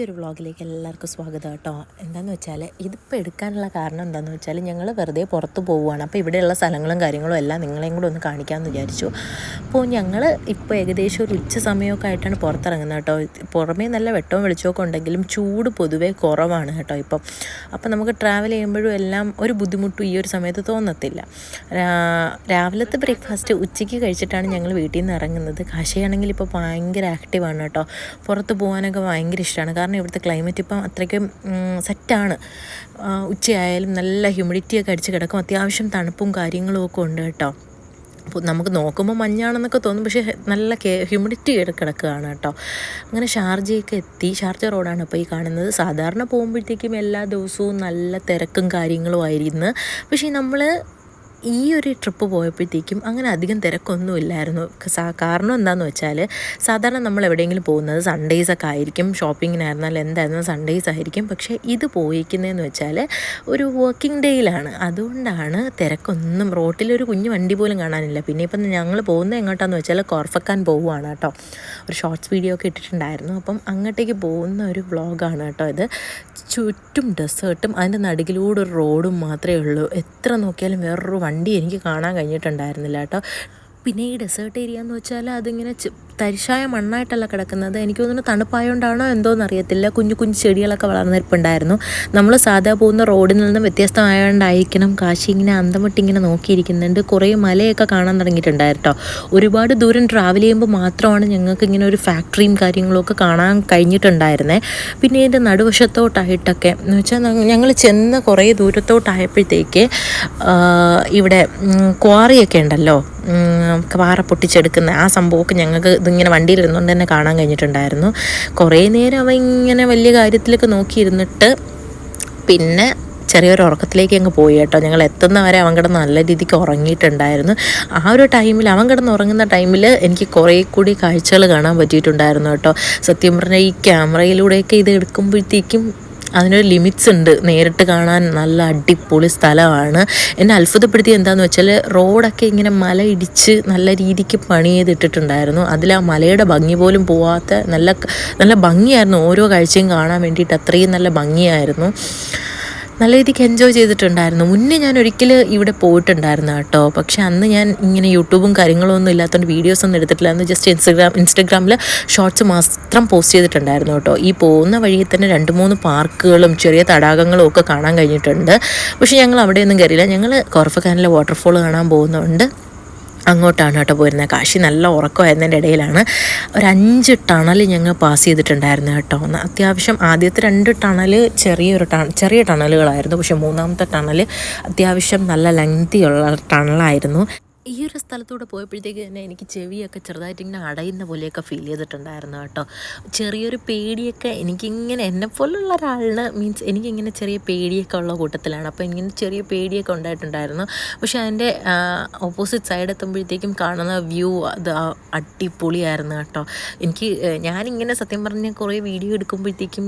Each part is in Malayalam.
പുതിയൊരു വ്ളോഗിലേക്ക് എല്ലാവർക്കും സ്വാഗതം കേട്ടോ. എന്താണെന്ന് വെച്ചാൽ ഇതിപ്പോൾ എടുക്കാനുള്ള കാരണം എന്താണെന്ന് വെച്ചാൽ ഞങ്ങൾ വെറുതെ പുറത്ത് പോവുകയാണ്. അപ്പോൾ ഇവിടെയുള്ള സ്ഥലങ്ങളും കാര്യങ്ങളും എല്ലാം നിങ്ങളെയും കൂടെ ഒന്ന് കാണിക്കാമെന്ന് വിചാരിച്ചു. അപ്പോൾ ഞങ്ങൾ ഇപ്പോൾ ഏകദേശം ഒരു ഉച്ച സമയമൊക്കെ ആയിട്ടാണ് പുറത്തിറങ്ങുന്നത് കേട്ടോ. പുറമേ നല്ല വെട്ടവും വെളിച്ചമൊക്കെ ഉണ്ടെങ്കിലും ചൂട് പൊതുവേ കുറവാണ് കേട്ടോ ഇപ്പം. അപ്പോൾ നമുക്ക് ട്രാവൽ ചെയ്യുമ്പോഴും എല്ലാം ഒരു ബുദ്ധിമുട്ടും ഈ ഒരു സമയത്ത് തോന്നത്തില്ല. രാവിലത്തെ ബ്രേക്ക്ഫാസ്റ്റ് ഉച്ചയ്ക്ക് കഴിച്ചിട്ടാണ് ഞങ്ങൾ വീട്ടിൽ നിന്ന് ഇറങ്ങുന്നത്. കാശിയാണെങ്കിൽ ഇപ്പോൾ ഭയങ്കര ആക്റ്റീവാണ് കേട്ടോ. പുറത്ത് പോകാനൊക്കെ ഭയങ്കര ഇഷ്ടമാണ്. കാരണം ഇവിടുത്തെ ക്ലൈമറ്റ് ഇപ്പം അത്രയ്ക്കും സെറ്റാണ്. ഉച്ചയായാലും നല്ല ഹ്യൂമിഡിറ്റിയൊക്കെ അടിച്ച് കിടക്കും. അത്യാവശ്യം തണുപ്പും കാര്യങ്ങളും ഒക്കെ ഉണ്ട് കേട്ടോ. അപ്പോൾ നമുക്ക് നോക്കുമ്പോൾ മഞ്ഞാണെന്നൊക്കെ തോന്നും, പക്ഷേ നല്ല ഹ്യൂമിഡിറ്റി കിടക്കുകയാണ് കേട്ടോ. അങ്ങനെ ഷാർജയൊക്കെ എത്തി. ഷാർജ റോഡാണ് ഇപ്പോൾ ഈ കാണുന്നത്. സാധാരണ പോകുമ്പോഴത്തേക്കും എല്ലാ ദിവസവും നല്ല തിരക്കും കാര്യങ്ങളും ആയിരുന്നു. പക്ഷേ നമ്മൾ ഈ ഒരു ട്രിപ്പ് പോയപ്പോഴത്തേക്കും അങ്ങനെ അധികം തിരക്കൊന്നും ഇല്ലായിരുന്നു. കാരണം എന്താണെന്ന് വെച്ചാൽ സാധാരണ നമ്മൾ എവിടെയെങ്കിലും പോകുന്നത് സൺഡേയ്സൊക്കെ ആയിരിക്കും. ഷോപ്പിങ്ങിനായിരുന്നാലും എന്തായിരുന്നാലും സൺഡേയ്സ് ആയിരിക്കും. പക്ഷേ ഇത് പോയിരിക്കുന്നതെന്ന് വെച്ചാൽ ഒരു വർക്കിംഗ് ഡേയിലാണ്. അതുകൊണ്ടാണ് തിരക്കൊന്നും, റോട്ടിലൊരു കുഞ്ഞു വണ്ടി പോലും കാണാനില്ല. പിന്നെ ഇപ്പം ഞങ്ങൾ പോകുന്നത് എങ്ങോട്ടാണെന്ന് വെച്ചാൽ കോർഫക്കാൻ പോവുകയാണ് കേട്ടോ. ഒരു ഷോർട്സ് വീഡിയോ ഒക്കെ ഇട്ടിട്ടുണ്ടായിരുന്നു. അപ്പം അങ്ങോട്ടേക്ക് പോകുന്ന ഒരു വ്ളോഗാണ് കേട്ടോ ഇത്. ചുറ്റും ഡെസേർട്ടും അതിൻ്റെ നടുക്കിലൂടെ ഒരു റോഡും മാത്രമേ ഉള്ളൂ. എത്ര നോക്കിയാലും വേറൊരു വണ്ടി എനിക്ക് കാണാൻ കഴിഞ്ഞിട്ടുണ്ടായിരുന്നില്ല കേട്ടോ. പിന്നെ ഈ ഡെസേർട്ട് ഏരിയ എന്ന് വെച്ചാൽ അതിങ്ങനെ തരിശായ മണ്ണായിട്ടല്ല കിടക്കുന്നത്. എനിക്ക് തോന്നുന്നു തണുപ്പായതുകൊണ്ടാണോ എന്തോന്നറിയത്തില്ല, കുഞ്ഞു കുഞ്ഞു ചെടികളൊക്കെ വളർന്നിരിപ്പുണ്ടായിരുന്നു. നമ്മൾ സാധാ പോകുന്ന റോഡിൽ നിന്ന് വ്യത്യസ്തമായതുകൊണ്ടായിരിക്കണം കാശി ഇങ്ങനെ അന്തമിട്ടിങ്ങനെ നോക്കിയിരിക്കുന്നുണ്ട്. കുറേ മലയൊക്കെ കാണാൻ തുടങ്ങിയിട്ടുണ്ടായിരുന്നു കേട്ടോ. ഒരുപാട് ദൂരം ട്രാവൽ ചെയ്യുമ്പോൾ മാത്രമാണ് ഞങ്ങൾക്ക് ഇങ്ങനെ ഒരു ഫാക്ടറിയും കാര്യങ്ങളൊക്കെ കാണാൻ കഴിഞ്ഞിട്ടുണ്ടായിരുന്നേ. പിന്നെ ഇതിൻ്റെ നടുവശത്തോട്ടായിട്ടൊക്കെ എന്ന് വെച്ചാൽ ഞങ്ങൾ ചെന്ന് കുറേ ദൂരത്തോട്ടായപ്പോഴത്തേക്ക് ഇവിടെ ക്വാറിയൊക്കെ ഉണ്ടല്ലോ, പാറ പൊട്ടിച്ചെടുക്കുന്ന ആ സംഭവമൊക്കെ ഞങ്ങൾക്ക് ഇതിങ്ങനെ വണ്ടിയിലിരുന്നുകൊണ്ട് തന്നെ കാണാൻ കഴിഞ്ഞിട്ടുണ്ടായിരുന്നു. കുറേ നേരം അവ ഇങ്ങനെ വലിയ കാര്യത്തിലൊക്കെ നോക്കിയിരുന്നിട്ട് പിന്നെ ചെറിയൊരു ഉറക്കത്തിലേക്ക് അങ്ങ് പോയി കേട്ടോ. ഞങ്ങൾ എത്തുന്നവരെ അവൻ കിടന്ന് നല്ല രീതിക്ക് ഉറങ്ങിയിട്ടുണ്ടായിരുന്നു. ആ ഒരു ടൈമിൽ അവൻ കിടന്ന് ഉറങ്ങുന്ന ടൈമിൽ എനിക്ക് കുറേ കൂടി കാഴ്ചകൾ കാണാൻ പറ്റിയിട്ടുണ്ടായിരുന്നു കേട്ടോ. സത്യം പറഞ്ഞാൽ ഈ ക്യാമറയിലൂടെയൊക്കെ ഇത് എടുക്കുമ്പോഴത്തേക്കും അതിനൊരു ലിമിറ്റ്സ് ഉണ്ട്. നേരിട്ട് കാണാൻ നല്ല അടിപൊളി സ്ഥലമാണ്. എന്നെ അത്ഭുതപ്പെടുത്തി എന്താണെന്ന് വെച്ചാൽ റോഡൊക്കെ ഇങ്ങനെ മല ഇടിച്ച് നല്ല രീതിക്ക് പണി ചെയ്തിട്ടിട്ടുണ്ടായിരുന്നു. അതിൽ ആ മലയുടെ ഭംഗി പോലും പോവാത്ത നല്ല നല്ല ഭംഗിയായിരുന്നു. ഓരോ കാഴ്ചയും കാണാൻ വേണ്ടിയിട്ട് അത്രയും നല്ല ഭംഗിയായിരുന്നു. നല്ല രീതിക്ക് എൻജോയ് ചെയ്തിട്ടുണ്ടായിരുന്നു. മുന്നേ ഞാൻ ഒരിക്കൽ ഇവിടെ പോയിട്ടുണ്ടായിരുന്നു കേട്ടോ. പക്ഷെ അന്ന് ഞാൻ ഇങ്ങനെ യൂട്യൂബും കാര്യങ്ങളും ഒന്നും ഇല്ലാത്തതുകൊണ്ട് വീഡിയോസൊന്നും എടുത്തിട്ടില്ല. അന്ന് ജസ്റ്റ് ഇൻസ്റ്റഗ്രാമിൽ ഷോർട്സ് മാത്രം പോസ്റ്റ് ചെയ്തിട്ടുണ്ടായിരുന്നു കേട്ടോ. ഈ പോകുന്ന വഴിയിൽ തന്നെ 2-3 പാർക്കുകളും ചെറിയ തടാകങ്ങളും ഒക്കെ കാണാൻ കഴിഞ്ഞിട്ടുണ്ട്. പക്ഷെ ഞങ്ങൾ അവിടെയൊന്നും കയറിയില്ല. ഞങ്ങൾ കോർഫക്കാനിലെ വാട്ടർഫോൾ കാണാൻ പോകുന്നുണ്ട്. അങ്ങോട്ടാണ് കേട്ടോ പോയിരുന്നത്. കാശി നല്ല ഉറക്കമായിരുന്നതിൻ്റെ ഇടയിലാണ് ഒരു 5 ടണൽ ഞങ്ങൾ പാസ് ചെയ്തിട്ടുണ്ടായിരുന്നു കേട്ടോ. അത്യാവശ്യം ആദ്യത്തെ 2 ടണൽ ചെറിയ ടണലുകളായിരുന്നു. പക്ഷേ മൂന്നാമത്തെ ടണൽ അത്യാവശ്യം നല്ല ലെങ്തിയുള്ള ടണലായിരുന്നു. ഈ ഒരു സ്ഥലത്തൂടെ പോയപ്പോഴത്തേക്ക് തന്നെ എനിക്ക് ചെവിയൊക്കെ ചെറുതായിട്ട് ഇങ്ങനെ അടയുന്ന പോലെയൊക്കെ ഫീൽ ചെയ്തിട്ടുണ്ടായിരുന്നു കേട്ടോ. ചെറിയൊരു പേടിയൊക്കെ എനിക്കിങ്ങനെ, എന്നെപ്പോലുള്ള ഒരാളിന് മീൻസ് എനിക്കിങ്ങനെ ചെറിയ പേടിയൊക്കെ ഉള്ള കൂട്ടത്തിലാണ്. അപ്പോൾ ഇങ്ങനെ ചെറിയ പേടിയൊക്കെ ഉണ്ടായിട്ടുണ്ടായിരുന്നു. പക്ഷെ അതിൻ്റെ ഓപ്പോസിറ്റ് സൈഡ് എത്തുമ്പോഴത്തേക്കും കാണുന്ന വ്യൂ അത് അടിപൊളിയായിരുന്നു കേട്ടോ. ഞാനിങ്ങനെ സത്യം പറഞ്ഞാൽ കുറേ വീഡിയോ എടുക്കുമ്പോഴത്തേക്കും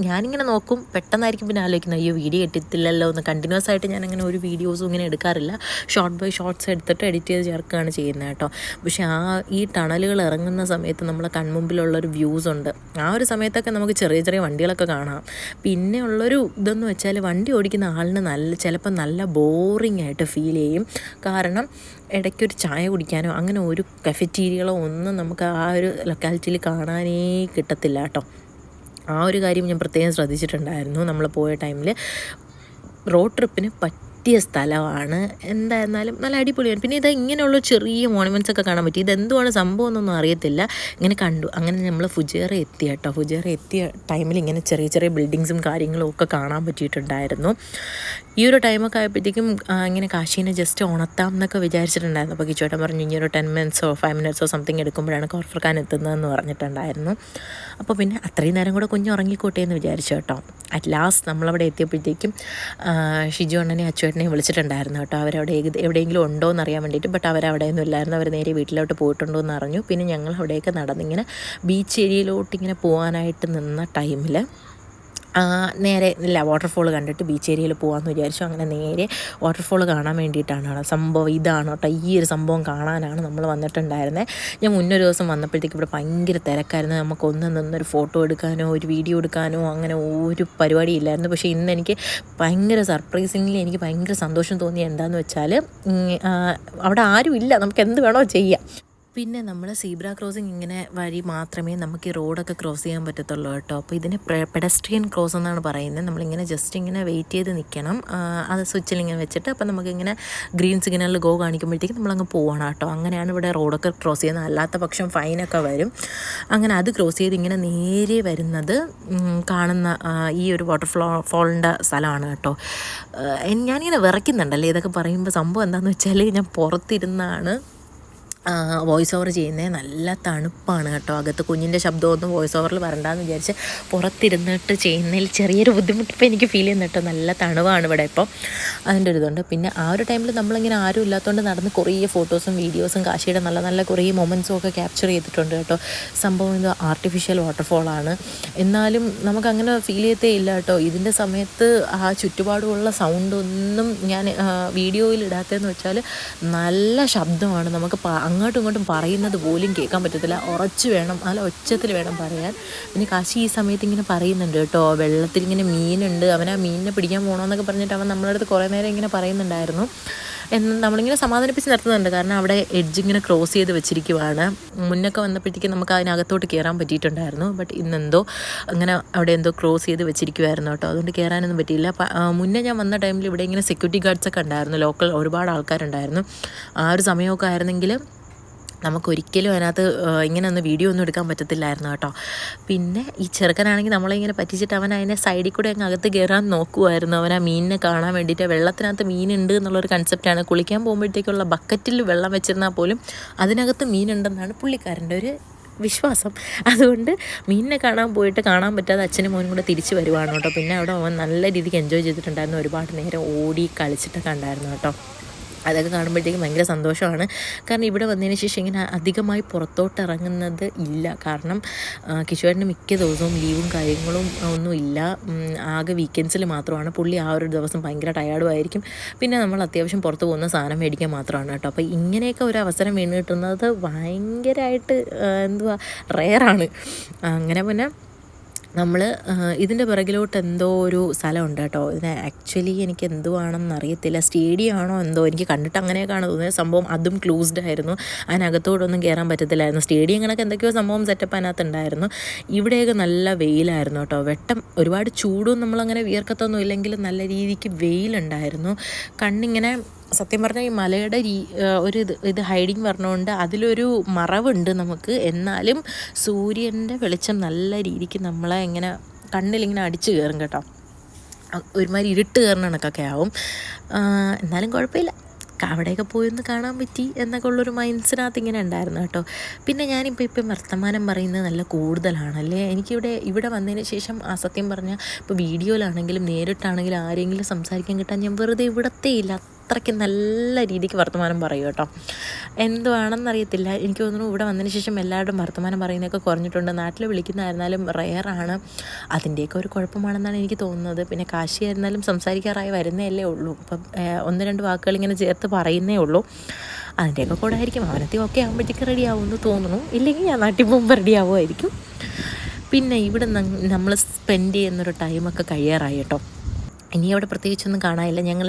ഞാനിങ്ങനെ നോക്കും. പെട്ടെന്നായിരിക്കും പിന്നെ ആലോചിക്കുന്നത്, അയ്യോ വീഡിയോ എടുത്തില്ലല്ലോ എന്ന്. കണ്ടിന്യൂസ് ആയിട്ട് ഞാനങ്ങനെ ഒരു വീഡിയോസും ഇങ്ങനെ എടുക്കാറില്ല. ഷോർട്ട് ബൈ ഷോർട്ട്സ് എടുത്തിട്ട് എഡിറ്റ് ചെയ്ത് ചേർക്കുകയാണ് ചെയ്യുന്നത് കേട്ടോ. പക്ഷേ ഈ ടണലുകൾ ഇറങ്ങുന്ന സമയത്ത് നമ്മളെ കൺമുമ്പിലുള്ളൊരു വ്യൂസ് ഉണ്ട്. ആ ഒരു സമയത്തൊക്കെ നമുക്ക് ചെറിയ ചെറിയ വണ്ടികളൊക്കെ കാണാം. പിന്നെ ഉള്ളൊരു ഇതെന്ന് വെച്ചാൽ വണ്ടി ഓടിക്കുന്ന ആളിന് ചിലപ്പോൾ നല്ല ബോറിംഗ് ആയിട്ട് ഫീൽ ചെയ്യും. കാരണം ഇടയ്ക്കൊരു ചായ കുടിക്കാനോ അങ്ങനെ ഒരു കഫറ്റീരിയകളോ ഒന്നും നമുക്ക് ആ ഒരു ലൊക്കാലിറ്റിയിൽ കാണാനേ കിട്ടത്തില്ല കേട്ടോ. ആ ഒരു കാര്യം ഞാൻ പ്രത്യേകം ശ്രദ്ധിച്ചിട്ടുണ്ടായിരുന്നു നമ്മൾ പോയ ടൈമിൽ. റോഡ് ട്രിപ്പിന് പറ്റിയ സ്ഥലമാണ്. എന്തായിരുന്നാലും നല്ല അടിപൊളിയാണ്. പിന്നെ ഇത് ഇങ്ങനെയുള്ള ചെറിയ മോണമെൻറ്റ്സ് ഒക്കെ കാണാൻ പറ്റി. ഇതെന്തുവാണ് സംഭവം എന്നൊന്നും അറിയത്തില്ല. ഇങ്ങനെ കണ്ടു. അങ്ങനെ നമ്മൾ ഫുജേറ എത്തി കേട്ടോ. ഫുജേറ എത്തിയ ടൈമിൽ ഇങ്ങനെ ചെറിയ ചെറിയ ബിൽഡിങ്സും കാര്യങ്ങളും ഒക്കെ കാണാൻ പറ്റിയിട്ടുണ്ടായിരുന്നു. ഈ ഒരു ടൈമൊക്കെ ആയപ്പോഴത്തേക്കും ഇങ്ങനെ കാശീനെ ജസ്റ്റ് ഉണർത്താം എന്നൊക്കെ വിചാരിച്ചിട്ടുണ്ടായിരുന്നു. അപ്പോൾ കിച്ചോട്ടൻ പറഞ്ഞു ഇനി ഒരു 10 മിനിറ്റ്സോ 5 മിനിറ്റ്സോ സംതിങ് എടുക്കുമ്പോഴാണ് കോർഫക്കാൻ എത്തുന്നതെന്ന് പറഞ്ഞിട്ടുണ്ടായിരുന്നു. അപ്പോൾ പിന്നെ അത്രയും നേരം കൂടെ കുഞ്ഞ് ഉറങ്ങിക്കോട്ടെ എന്ന് വിചാരിച്ചു കേട്ടോ. അറ്റ് ലാസ്റ്റ് നമ്മളവിടെ എത്തിയപ്പോഴത്തേക്കും ഷിജു അണ്ണനെ അച്ചുവേട്ടനെയും വിളിച്ചിട്ടുണ്ടായിരുന്നു കേട്ടോ. അവരവിടെ എവിടെയെങ്കിലും ഉണ്ടോ എന്ന് അറിയാൻ വേണ്ടിയിട്ട്. ബട്ട് അവരവിടെയൊന്നും ഇല്ലായിരുന്നു. അവർ നേരെ വീട്ടിലോട്ട് പോയിട്ടുണ്ടോ എന്ന് അറിഞ്ഞു. പിന്നെ ഞങ്ങൾ അവിടെയൊക്കെ നടന്നിങ്ങനെ ബീച്ച് ഏരിയയിലോട്ട് ഇങ്ങനെ പോകാനായിട്ട് നിന്ന ടൈമിൽ നേരെ ഇല്ല വാട്ടർഫോൾ കണ്ടിട്ട് ബീച്ച് ഏരിയയിൽ പോകാമെന്ന് വിചാരിച്ചു. അങ്ങനെ നേരെ വാട്ടർഫോൾ കാണാൻ വേണ്ടിയിട്ടാണ് സംഭവം. ഇതാണ് കേട്ടോ, ഈ ഒരു സംഭവം കാണാനാണ് നമ്മൾ വന്നിട്ടുണ്ടായിരുന്നത്. ഞാൻ മുന്നൊരു ദിവസം വന്നപ്പോഴത്തേക്ക് ഇവിടെ ഭയങ്കര തിരക്കായിരുന്നു. നമുക്കൊന്നും നിന്നൊരു ഫോട്ടോ എടുക്കാനോ ഒരു വീഡിയോ എടുക്കാനോ അങ്ങനെ ഒരു പരിപാടി ഇല്ലായിരുന്നു. പക്ഷേ ഇന്ന് എനിക്ക് ഭയങ്കര സർപ്രൈസിംഗ്ലി എനിക്ക് ഭയങ്കര സന്തോഷം തോന്നി. എന്താണെന്ന് വെച്ചാൽ അവിടെ ആരും ഇല്ല, നമുക്ക് എന്ത് വേണോ ചെയ്യാം. പിന്നെ നമ്മൾ സീബ്ര ക്രോസിങ് ഇങ്ങനെ വഴി മാത്രമേ നമുക്ക് ഈ റോഡൊക്കെ ക്രോസ് ചെയ്യാൻ പറ്റത്തുള്ളൂ കേട്ടോ. അപ്പോൾ ഇതിന് പെഡസ്ട്രിയൻ ക്രോസ് എന്നാണ് പറയുന്നത്. നമ്മളിങ്ങനെ ജസ്റ്റ് ഇങ്ങനെ വെയിറ്റ് ചെയ്ത് നിൽക്കണം. അത് സ്വിച്ചിൽ ഇങ്ങനെ വെച്ചിട്ട് അപ്പോൾ നമുക്കിങ്ങനെ ഗ്രീൻ സിഗ്നലിൽ ഗോ കാണിക്കുമ്പോഴത്തേക്കും നമ്മളങ്ങ് പോകണം കേട്ടോ. അങ്ങനെയാണ് ഇവിടെ റോഡൊക്കെ ക്രോസ് ചെയ്യുന്നത്. അല്ലാത്ത പക്ഷം ഫൈനൊക്കെ വരും. അങ്ങനെ അത് ക്രോസ് ചെയ്ത് ഇങ്ങനെ നേരെ വരുന്നത് കാണുന്ന ഈ ഒരു വാട്ടർഫോളിൻ്റെ സ്ഥലമാണ് കേട്ടോ. ഞാനിങ്ങനെ വിറയ്ക്കുന്നുണ്ടല്ലേ ഇതൊക്കെ പറയുമ്പോൾ. സംഭവം എന്താണെന്ന് വെച്ചാൽ ഞാൻ പുറത്തിരുന്നാണ് വോയിസ് ഓവർ ചെയ്യുന്നത്. നല്ല തണുപ്പാണ് കേട്ടോ. അകത്ത് കുഞ്ഞിൻ്റെ ശബ്ദമൊന്നും വോയിസ് ഓവറിൽ വരണ്ടെന്ന് വിചാരിച്ച് പുറത്തിരുന്നിട്ട് ചെയ്യുന്നതിൽ ചെറിയൊരു ബുദ്ധിമുട്ട് ഇപ്പോൾ എനിക്ക് ഫീൽ ചെയ്യുന്നു കേട്ടോ. നല്ല തണുവാണ് ഇവിടെ ഇപ്പം, അതിൻ്റെ ഒരു ഇതുണ്ട്. പിന്നെ ആ ഒരു ടൈമിൽ നമ്മളിങ്ങനെ ആരും ഇല്ലാത്തതുകൊണ്ട് നടന്ന് കുറേ ഫോട്ടോസും വീഡിയോസും കാശിയുടെ നല്ല നല്ല കുറേ മൊമെൻറ്റ്സും ഒക്കെ ക്യാപ്ചർ ചെയ്തിട്ടുണ്ട് കേട്ടോ. സംഭവം ഇത് ആർട്ടിഫിഷ്യൽ വാട്ടർഫോളാണ്, എന്നാലും നമുക്കങ്ങനെ ഫീൽ ചെയ്യത്തേ ഇല്ല കേട്ടോ. ഇതിൻ്റെ സമയത്ത് ആ ചുറ്റുപാടുമുള്ള സൗണ്ടൊന്നും ഞാൻ വീഡിയോയിൽ ഇടാത്തതെന്ന് വെച്ചാൽ നല്ല ശബ്ദമാണ്. നമുക്ക് അങ്ങോട്ടും ഇങ്ങോട്ടും പറയുന്നത് പോലും കേൾക്കാൻ പറ്റത്തില്ല. ഉറച്ച് വേണം, നല്ല ഒച്ചത്തിൽ വേണം പറയാൻ. പിന്നെ കാശി ഈ സമയത്ത് ഇങ്ങനെ പറയുന്നുണ്ട് കേട്ടോ, വെള്ളത്തിൽ ഇങ്ങനെ മീനുണ്ട്, അവൻ ആ മീനിനെ പിടിക്കാൻ പോകണമെന്നൊക്കെ പറഞ്ഞിട്ട് അവൻ നമ്മളെ അടുത്ത് കുറേ നേരം ഇങ്ങനെ പറയുന്നുണ്ടായിരുന്നു. നമ്മളിങ്ങനെ സമാധാനിപ്പിച്ച് നിർത്തുന്നുണ്ട്. കാരണം അവിടെ എഡ്ജ് ഇങ്ങനെ ക്രോസ് ചെയ്ത് വെച്ചിരിക്കുവാണ്. മുന്നൊക്കെ വന്നപ്പോഴത്തേക്കും നമുക്ക് അതിനകത്തോട്ട് കയറാൻ പറ്റിയിട്ടുണ്ടായിരുന്നു. ബട്ട് ഇന്നെന്തോ അങ്ങനെ അവിടെ എന്തോ ക്രോസ് ചെയ്ത് വെച്ചിരിക്കുമായിരുന്നു കേട്ടോ. അതുകൊണ്ട് കയറാനൊന്നും പറ്റിയില്ല. മുന്നേ ഞാൻ വന്ന ടൈമിൽ ഇവിടെ ഇങ്ങനെ സെക്യൂരിറ്റി ഗാർഡ്സൊക്കെ ഉണ്ടായിരുന്നു, ലോക്കൽ ഒരുപാട് ആൾക്കാരുണ്ടായിരുന്നു. ആ ഒരു സമയമൊക്കെ ആയിരുന്നെങ്കിൽ നമുക്കൊരിക്കലും അതിനകത്ത് ഇങ്ങനെ ഒന്ന് വീഡിയോ ഒന്നും എടുക്കാൻ പറ്റത്തില്ലായിരുന്നു കേട്ടോ. പിന്നെ ഈ ചെറുക്കനാണെങ്കിൽ നമ്മളിങ്ങനെ പറ്റിച്ചിട്ട് അവൻ അതിനെ സൈഡിൽ കൂടെ അങ്ങ് അകത്ത് കയറാൻ നോക്കുമായിരുന്നു. അവൻ ആ മീനിനെ കാണാൻ വേണ്ടിയിട്ട്. വെള്ളത്തിനകത്ത് മീനുണ്ട് എന്നുള്ളൊരു കൺസെപ്റ്റാണ്. കുളിക്കാൻ പോകുമ്പോഴത്തേക്കുള്ള ബക്കറ്റിൽ വെള്ളം വെച്ചിരുന്നാൽ പോലും അതിനകത്ത് മീനുണ്ടെന്നാണ് പുള്ളിക്കാരൻ്റെ ഒരു വിശ്വാസം. അതുകൊണ്ട് മീനിനെ കാണാൻ പോയിട്ട് കാണാൻ പറ്റാതെ അച്ഛനും മോനും കൂടെ തിരിച്ച് വരുവാണ് കേട്ടോ. പിന്നെ അവിടെ അവൻ നല്ല രീതിക്ക് എൻജോയ് ചെയ്തിട്ടുണ്ടായിരുന്നു. ഒരുപാട് നേരം ഓടി കളിച്ചിട്ടൊക്കെ ഉണ്ടായിരുന്നു കേട്ടോ. അതൊക്കെ കാണുമ്പോഴത്തേക്കും ഭയങ്കര സന്തോഷമാണ്. കാരണം ഇവിടെ വന്നതിന് ശേഷം ഇങ്ങനെ അധികമായി പുറത്തോട്ട് ഇറങ്ങുന്നത് ഇല്ല. കാരണം കിഷോറിന് മിക്ക ദിവസവും ലീവും കാര്യങ്ങളും ഒന്നും ഇല്ല. ആകെ വീക്കെൻഡ്സിൽ മാത്രമാണ്. പുള്ളി ആ ഒരു ദിവസം ഭയങ്കര ടയേർഡും ആയിരിക്കും. പിന്നെ നമ്മൾ അത്യാവശ്യം പുറത്ത് പോകുന്ന സാധനം മേടിക്കാൻ മാത്രമാണ് കേട്ടോ. അപ്പോൾ ഇങ്ങനെയൊക്കെ ഒരു അവസരം വീണ് കിട്ടുന്നത് ഭയങ്കരമായിട്ട് റെയറാണ്. അങ്ങനെ പിന്നെ നമ്മൾ ഇതിൻ്റെ പിറകിലോട്ട് എന്തോ ഒരു സ്ഥലമുണ്ട് കേട്ടോ. ഇതിന് ആക്ച്വലി എനിക്ക് എന്തുവാണെന്ന് അറിയത്തില്ല, സ്റ്റേഡിയം ആണോ എന്തോ, എനിക്ക് കണ്ടിട്ട് അങ്ങനെയൊക്കെയാണ് തോന്നിയത്. സംഭവം അതും ക്ലോസ്ഡ് ആയിരുന്നു, അതിനകത്തോടൊന്നും കയറാൻ പറ്റത്തില്ലായിരുന്നു. സ്റ്റേഡിയം കണക്ക് എന്തൊക്കെയോ സംഭവം സെറ്റപ്പ് അതിനകത്തുണ്ടായിരുന്നു. ഇവിടെയൊക്കെ നല്ല വെയിലായിരുന്നു കേട്ടോ. ഒരുപാട് ചൂടും നമ്മളങ്ങനെ വിയർക്കത്തൊന്നും ഇല്ലെങ്കിൽ നല്ല രീതിക്ക് വെയിലുണ്ടായിരുന്നു. കണ്ണിങ്ങനെ സത്യം പറഞ്ഞാൽ ഈ മലയുടെ ഒരു ഇത് ഹൈഡിങ് പറഞ്ഞുകൊണ്ട് അതിലൊരു മറവുണ്ട് നമുക്ക്. എന്നാലും സൂര്യൻ്റെ വെളിച്ചം നല്ല രീതിക്ക് നമ്മളെ ഇങ്ങനെ കണ്ണിലിങ്ങനെ അടിച്ച് കയറും കേട്ടോ. ഒരുമാതിരി ഇരുട്ട് കയറുന്ന കണക്കൊക്കെ ആവും. എന്നാലും കുഴപ്പമില്ല, അവിടെയൊക്കെ പോയി ഒന്ന് കാണാൻ പറ്റി എന്നൊക്കെ ഉള്ളൊരു മൈൻഡ്സിനകത്ത് ഇങ്ങനെ ഉണ്ടായിരുന്നു കേട്ടോ. പിന്നെ ഞാനിപ്പം വർത്തമാനം പറയുന്നത് നല്ല കൂടുതലാണല്ലേ. ഇവിടെ വന്നതിന് ശേഷം സത്യം പറഞ്ഞാൽ ഇപ്പോൾ വീഡിയോയിലാണെങ്കിലും നേരിട്ടാണെങ്കിലും ആരെങ്കിലും സംസാരിക്കാൻ കിട്ടാൻ ഞാൻ വെറുതെ ഇവിടത്തേ ഇല്ല. അത്രയ്ക്ക് നല്ല രീതിക്ക് വർത്തമാനം പറയും കേട്ടോ. എന്തുവാണെന്നറിയത്തില്ല, എനിക്ക് തോന്നുന്നു ഇവിടെ വന്നതിന് ശേഷം എല്ലാവരുടെയും വർത്തമാനം പറയുന്നതൊക്കെ കുറഞ്ഞിട്ടുണ്ട്. നാട്ടിൽ വിളിക്കുന്നതായിരുന്നാലും റെയറാണ്. അതിൻ്റെയൊക്കെ ഒരു കുഴപ്പമാണെന്നാണ് എനിക്ക് തോന്നുന്നത്. പിന്നെ കാശി ആയിരുന്നാലും സംസാരിക്കാറായി വരുന്നതല്ലേ ഉള്ളൂ. ഇപ്പം 1-2 വാക്കുകൾ ഇങ്ങനെ ചേർത്ത് പറയുന്നേ ഉള്ളൂ. അതിൻ്റെയൊക്കെ കൂടെ ആയിരിക്കും. അവനത്തി ഒക്കെ ആകുമ്പോഴത്തേക്ക് റെഡി ആവുമെന്ന് തോന്നുന്നു. ഇല്ലെങ്കിൽ ഞാൻ നാട്ടിൽ പോകുമ്പോൾ റെഡി ആവുമായിരിക്കും. പിന്നെ ഇവിടെ നമ്മൾ സ്പെൻഡ് ചെയ്യുന്നൊരു ടൈമൊക്കെ കഴിയാറായി കേട്ടോ. ഇനി അവിടെ പ്രത്യേകിച്ചൊന്നും കാണാനില്ല. ഞങ്ങൾ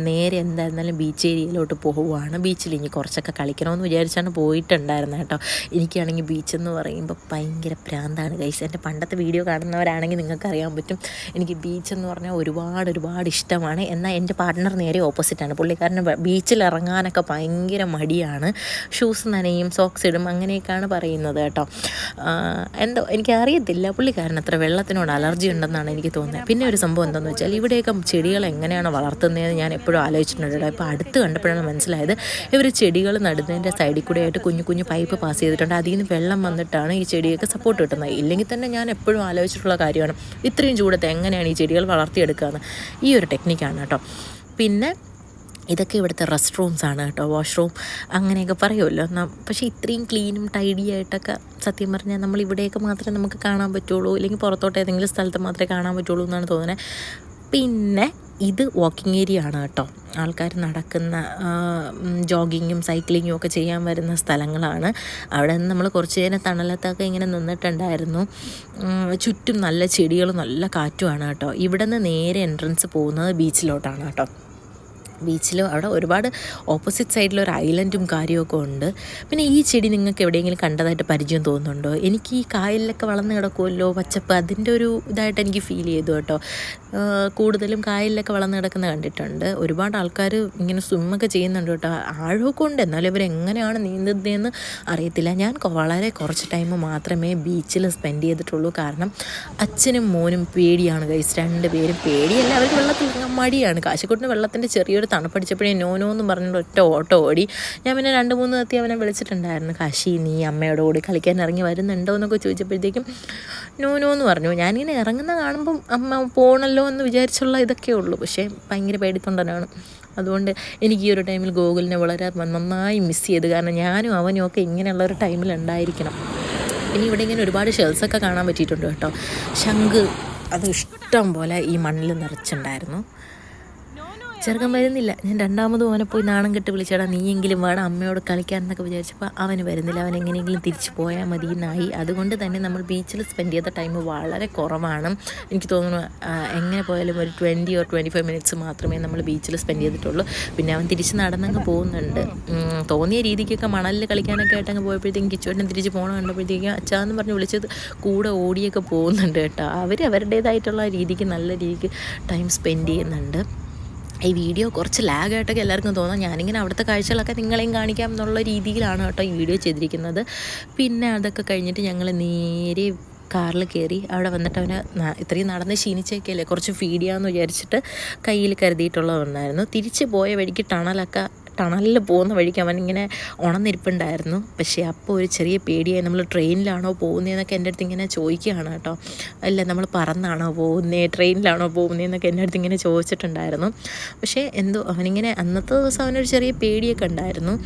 നേരെ എന്തായിരുന്നാലും ബീച്ച് ഏരിയയിലോട്ട് പോവുകയാണ്. ബീച്ചിൽ ഇനി കുറച്ചൊക്കെ കളിക്കണമെന്ന് വിചാരിച്ചാണ് പോയിട്ടുണ്ടായിരുന്നത് കേട്ടോ. എനിക്കാണെങ്കിൽ ബീച്ചെന്ന് പറയുമ്പോൾ ഭയങ്കര പ്രാന്താണ് ഗൈസ്. എൻ്റെ പണ്ടത്തെ വീഡിയോ കാണുന്നവരാണെങ്കിൽ നിങ്ങൾക്ക് അറിയാൻ പറ്റും. എനിക്ക് ബീച്ചെന്ന് പറഞ്ഞാൽ ഒരുപാട് ഇഷ്ടമാണ്. എന്നാൽ എൻ്റെ പാർട്ട്ണർ നേരെ ഓപ്പോസിറ്റാണ്. പുള്ളിക്കാരന് ബീച്ചിൽ ഇറങ്ങാനൊക്കെ ഭയങ്കര മടിയാണ്. ഷൂസ് നനയും, സോക്സ് ഇടും, അങ്ങനെയൊക്കെയാണ് പറയുന്നത് കേട്ടോ. എന്തോ എനിക്കറിയത്തില്ല, പുള്ളിക്കാരൻ അത്ര വെള്ളത്തിനോട് അലർജി ഉണ്ടെന്നാണ് എനിക്ക് തോന്നുന്നത്. പിന്നെ ഒരു സംഭവം എന്താണെന്ന് വെച്ചാൽ ഇവിടെയൊക്കെ ചെടികൾ എങ്ങനെയാണ് വളർത്തുന്നതെന്ന് ഞാൻ എപ്പോഴും ആലോചിച്ചിട്ടുണ്ട്. ഇപ്പോൾ അടുത്ത് കണ്ടപ്പോഴാണ് മനസ്സിലായത്, ഇവർ ചെടികൾ നടുന്നതിൻ്റെ സൈഡിൽ കൂടെ ആയിട്ട് കുഞ്ഞു പൈപ്പ് പാസ് ചെയ്തിട്ടുണ്ട്. അതിൽ നിന്ന് വെള്ളം വന്നിട്ടാണ് ഈ ചെടിയൊക്കെ സപ്പോർട്ട് കിട്ടുന്നത്. ഇല്ലെങ്കിൽ തന്നെ ഞാൻ എപ്പോഴും ആലോചിച്ചിട്ടുള്ള കാര്യമാണ്, ഇത്രയും ചൂടത്ത് എങ്ങനെയാണ് ഈ ചെടികൾ വളർത്തിയെടുക്കുകയെന്ന്. ഈ ഒരു ടെക്നിക്കാണ് കേട്ടോ. പിന്നെ ഇതൊക്കെ ഇവിടുത്തെ റെസ്റ്റ് റൂംസാണ് കേട്ടോ, വാഷ്റൂം അങ്ങനെയൊക്കെ പറയുമല്ലോ. പക്ഷേ ഇത്രയും ക്ലീനും ടൈഡി ആയിട്ടൊക്കെ സത്യം പറഞ്ഞാൽ നമ്മൾ ഇവിടെയൊക്കെ മാത്രമേ നമുക്ക് കാണാൻ പറ്റുള്ളൂ, അല്ലെങ്കിൽ പുറത്തോട്ട് ഏതെങ്കിലും സ്ഥലത്ത് മാത്രമേ കാണാൻ പറ്റുള്ളൂ എന്നാണ് തോന്നുന്നത്. പിന്നെ ഇത് വാക്കിംഗ് ഏരിയ ആണ് കേട്ടോ, ആൾക്കാർ നടക്കുന്ന ജോഗിങ്ങും സൈക്ലിങ്ങും ഒക്കെ ചെയ്യാൻ വരുന്ന സ്ഥലങ്ങളാണ്. അവിടെ നിന്ന് നമ്മൾ കുറച്ച് നേരം തണലത്തൊക്കെ ഇങ്ങനെ നിന്നിട്ടുണ്ടായിരുന്നു. ചുറ്റും നല്ല ചെടികളും നല്ല കാറ്റുമാണ് കേട്ടോ. ഇവിടെ നിന്ന് നേരെ എൻട്രൻസ് പോകുന്നത് ബീച്ചിലോട്ടാണ് കേട്ടോ. ബീച്ചിൽ അവിടെ ഒരുപാട് ഓപ്പോസിറ്റ് സൈഡിലൊരു ഐലൻഡും കാര്യമൊക്കെ ഉണ്ട്. പിന്നെ ഈ ചെടി നിങ്ങൾക്ക് എവിടെയെങ്കിലും കണ്ടതായിട്ട് പരിചയം തോന്നുന്നുണ്ടോ? എനിക്ക് ഈ കായലിലൊക്കെ വളർന്ന് കിടക്കുമല്ലോ പച്ചപ്പ്, അതിൻ്റെ ഒരു ഇതായിട്ട് എനിക്ക് ഫീൽ ചെയ്തു കേട്ടോ. കൂടുതലും കായലിലൊക്കെ വളർന്ന് കിടക്കുന്ന കണ്ടിട്ടുണ്ട്. ഒരുപാട് ആൾക്കാർ ഇങ്ങനെ സ്വിമ്മൊക്കെ ചെയ്യുന്നുണ്ട് കേട്ടോ. ആഴമൊക്കെ ഉണ്ട്, എന്നാലും ഇവരെങ്ങനെയാണ് നീന്തുന്നതെന്ന് അറിയത്തില്ല. ഞാൻ വളരെ കുറച്ച് ടൈം മാത്രമേ ബീച്ചിൽ സ്പെൻഡ് ചെയ്തിട്ടുള്ളൂ. കാരണം അച്ഛനും മോനും പേടിയാണ് ഗൈസ്, 2 പേരും പേടിയല്ല, അവർക്ക് വെള്ളത്തിൽ മടിയാണ്. കാശിക്കോട്ടിന് വെള്ളത്തിൻ്റെ ചെറിയൊരു തണുപ്പടിച്ചപ്പോഴേ നോനോ എന്ന് പറഞ്ഞിട്ട് ഒറ്റ ഓട്ടോ ഓടി. ഞാൻ പിന്നെ 2-3 എത്തി അവനെ വിളിച്ചിട്ടുണ്ടായിരുന്നു, കാശി നീ അമ്മയോട് കൂടി കളിക്കാൻ ഇറങ്ങി വരുന്നുണ്ടോ എന്നൊക്കെ ചോദിച്ചപ്പോഴത്തേക്കും നോനോ എന്ന് പറഞ്ഞു. ഞാനിങ്ങനെ ഇറങ്ങുന്ന കാണുമ്പം അമ്മ പോകണല്ലോ എന്ന് വിചാരിച്ചുള്ള ഇതൊക്കെ ഉള്ളൂ. പക്ഷേ ഭയങ്കര പേടിത്തൊണ്ടനാണ്. അതുകൊണ്ട് എനിക്ക് ഈ ഒരു ടൈമിൽ ഗോകുലിനെ വളരെ നന്നായി മിസ് ചെയ്ത്. കാരണം ഞാനും അവനും ഒക്കെ ഇങ്ങനെയുള്ളൊരു ടൈമിലുണ്ടായിരിക്കണം. പിന്നെ ഇവിടെ ഇങ്ങനെ ഒരുപാട് ഷെൽസൊക്കെ കാണാൻ പറ്റിയിട്ടുണ്ട് കേട്ടോ. ശംഖ് അത് ഇഷ്ടം പോലെ ഈ മണ്ണിൽ നിറച്ചിട്ടുണ്ടായിരുന്നു. ചെറുക്കൻ വരുന്നില്ല. ഞാൻ 2ാമതും അവനെ പോയി നാണം കെട്ട് വിളിച്ചേടാ നീയെങ്കിലും വേണം അമ്മയോട് കളിക്കാൻ എന്നൊക്കെ വിചാരിച്ചപ്പോൾ അവന് വരുന്നില്ല. അവൻ എങ്ങനെയെങ്കിലും തിരിച്ച് പോയാൽ മതി എന്നായി. അതുകൊണ്ട് തന്നെ നമ്മൾ ബീച്ചിൽ സ്പെൻഡ് ചെയ്ത ടൈം വളരെ കുറവാണ്. എനിക്ക് തോന്നുന്നു എങ്ങനെ പോയാലും ഒരു 20 or 25 മിനിറ്റ്സ് മാത്രമേ നമ്മൾ ബീച്ചിൽ സ്പെൻഡ് ചെയ്തിട്ടുള്ളൂ. പിന്നെ അവൻ തിരിച്ച് നടന്നങ്ങ് പോകുന്നുണ്ട്. തോന്നിയ രീതിക്കൊക്കെ മണലിൽ കളിക്കാനൊക്കെ ആയിട്ടങ്ങ് പോയപ്പോഴത്തേക്കും കിച്ചുവേട്ടൻ തിരിച്ച് പോകണം കണ്ടപ്പോഴത്തേക്കും അച്ഛാന്ന് പറഞ്ഞ് വിളിച്ചത് കൂടെ ഓടിയൊക്കെ പോകുന്നുണ്ട് കേട്ടോ. അവരുടേതായിട്ടുള്ള രീതിക്ക് നല്ല രീതിക്ക് ടൈം സ്പെൻഡ് ചെയ്യുന്നുണ്ട്. ഈ വീഡിയോ കുറച്ച് ലാഗായിട്ടൊക്കെ എല്ലാവർക്കും തോന്നാം. ഞാനിങ്ങനെ അവിടുത്തെ കാഴ്ചകളൊക്കെ നിങ്ങളെയും കാണിക്കാം എന്നുള്ള രീതിയിലാണ് കേട്ടോ ഈ വീഡിയോ ചെയ്തിരിക്കുന്നത്. പിന്നെ അതൊക്കെ കഴിഞ്ഞിട്ട് ഞങ്ങൾ നേരെ കാറിൽ കയറി. അവിടെ വന്നിട്ട് അവന് ഇത്രയും നടന്ന് ക്ഷീണിച്ചേക്കല്ലേ, കുറച്ച് ഫീഡ് ചെയ്യാമെന്ന് വിചാരിച്ചിട്ട് കയ്യിൽ കരുതിയിട്ടുള്ളതുണ്ടായിരുന്നു. തിരിച്ച് പോയ വഴിക്ക് ടണലിൽ പോകുന്ന വഴിക്ക് അവനിങ്ങനെ ഉണർന്നിരിപ്പുണ്ടായിരുന്നു. പക്ഷേ അപ്പോൾ ഒരു ചെറിയ പേടിയായി. നമ്മൾ ട്രെയിനിലാണോ പോകുന്നതെന്നൊക്കെ എൻ്റെ അടുത്ത് ഇങ്ങനെ ചോദിക്കുകയാണ് കേട്ടോ. അല്ല നമ്മൾ പറന്നാണോ പോകുന്നത്, ട്രെയിനിലാണോ പോകുന്നതെന്നൊക്കെ എൻ്റെ അടുത്ത് ഇങ്ങനെ ചോദിച്ചിട്ടുണ്ടായിരുന്നു. പക്ഷേ എന്തോ അവനിങ്ങനെ അന്നത്തെ ദിവസം അവനൊരു ചെറിയ പേടിയൊക്കെ ഉണ്ടായിരുന്നു.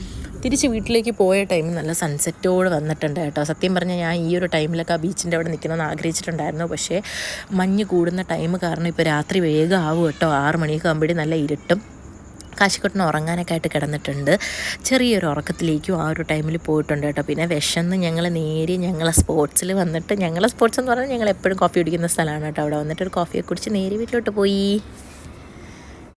തിരിച്ച് വീട്ടിലേക്ക് പോയ ടൈം നല്ല സൺസെറ്റോട് വന്നിട്ടുണ്ട് കേട്ടോ. സത്യം പറഞ്ഞാൽ ഞാൻ ഈ ഒരു ടൈമിലൊക്കെ ആ ബീച്ചിൻ്റെ അവിടെ നിൽക്കണമെന്ന് ആഗ്രഹിച്ചിട്ടുണ്ടായിരുന്നു. പക്ഷേ മഞ്ഞ് കൂടുന്ന ടൈം കാരണം ഇപ്പോൾ രാത്രി വേഗം ആവും കേട്ടോ. 6 മണിയൊക്കെ ആകുമ്പോഴേ നല്ല ഇരുട്ടും. കാശിക്കോട്ടിന് ഉറങ്ങാനൊക്കെ ആയിട്ട് കിടന്നിട്ടുണ്ട്. ചെറിയൊരു ഉറക്കത്തിലേക്കും ആ ഒരു ടൈമിൽ പോയിട്ടുണ്ട് കേട്ടോ. പിന്നെ വിശന്ന് ഞങ്ങൾ നേരെ ഞങ്ങളെ സ്പോർട്സിൽ വന്നിട്ട്, ഞങ്ങളെ സ്പോർട്സ് എന്ന് പറഞ്ഞാൽ ഞങ്ങൾ എപ്പോഴും കോഫി കുടിക്കുന്ന സ്ഥലമാണ് കേട്ടോ. അവിടെ വന്നിട്ട് ഒരു കോഫിയൊക്കെ കുടിച്ച് നേരെ വീട്ടിലോട്ട് പോയി.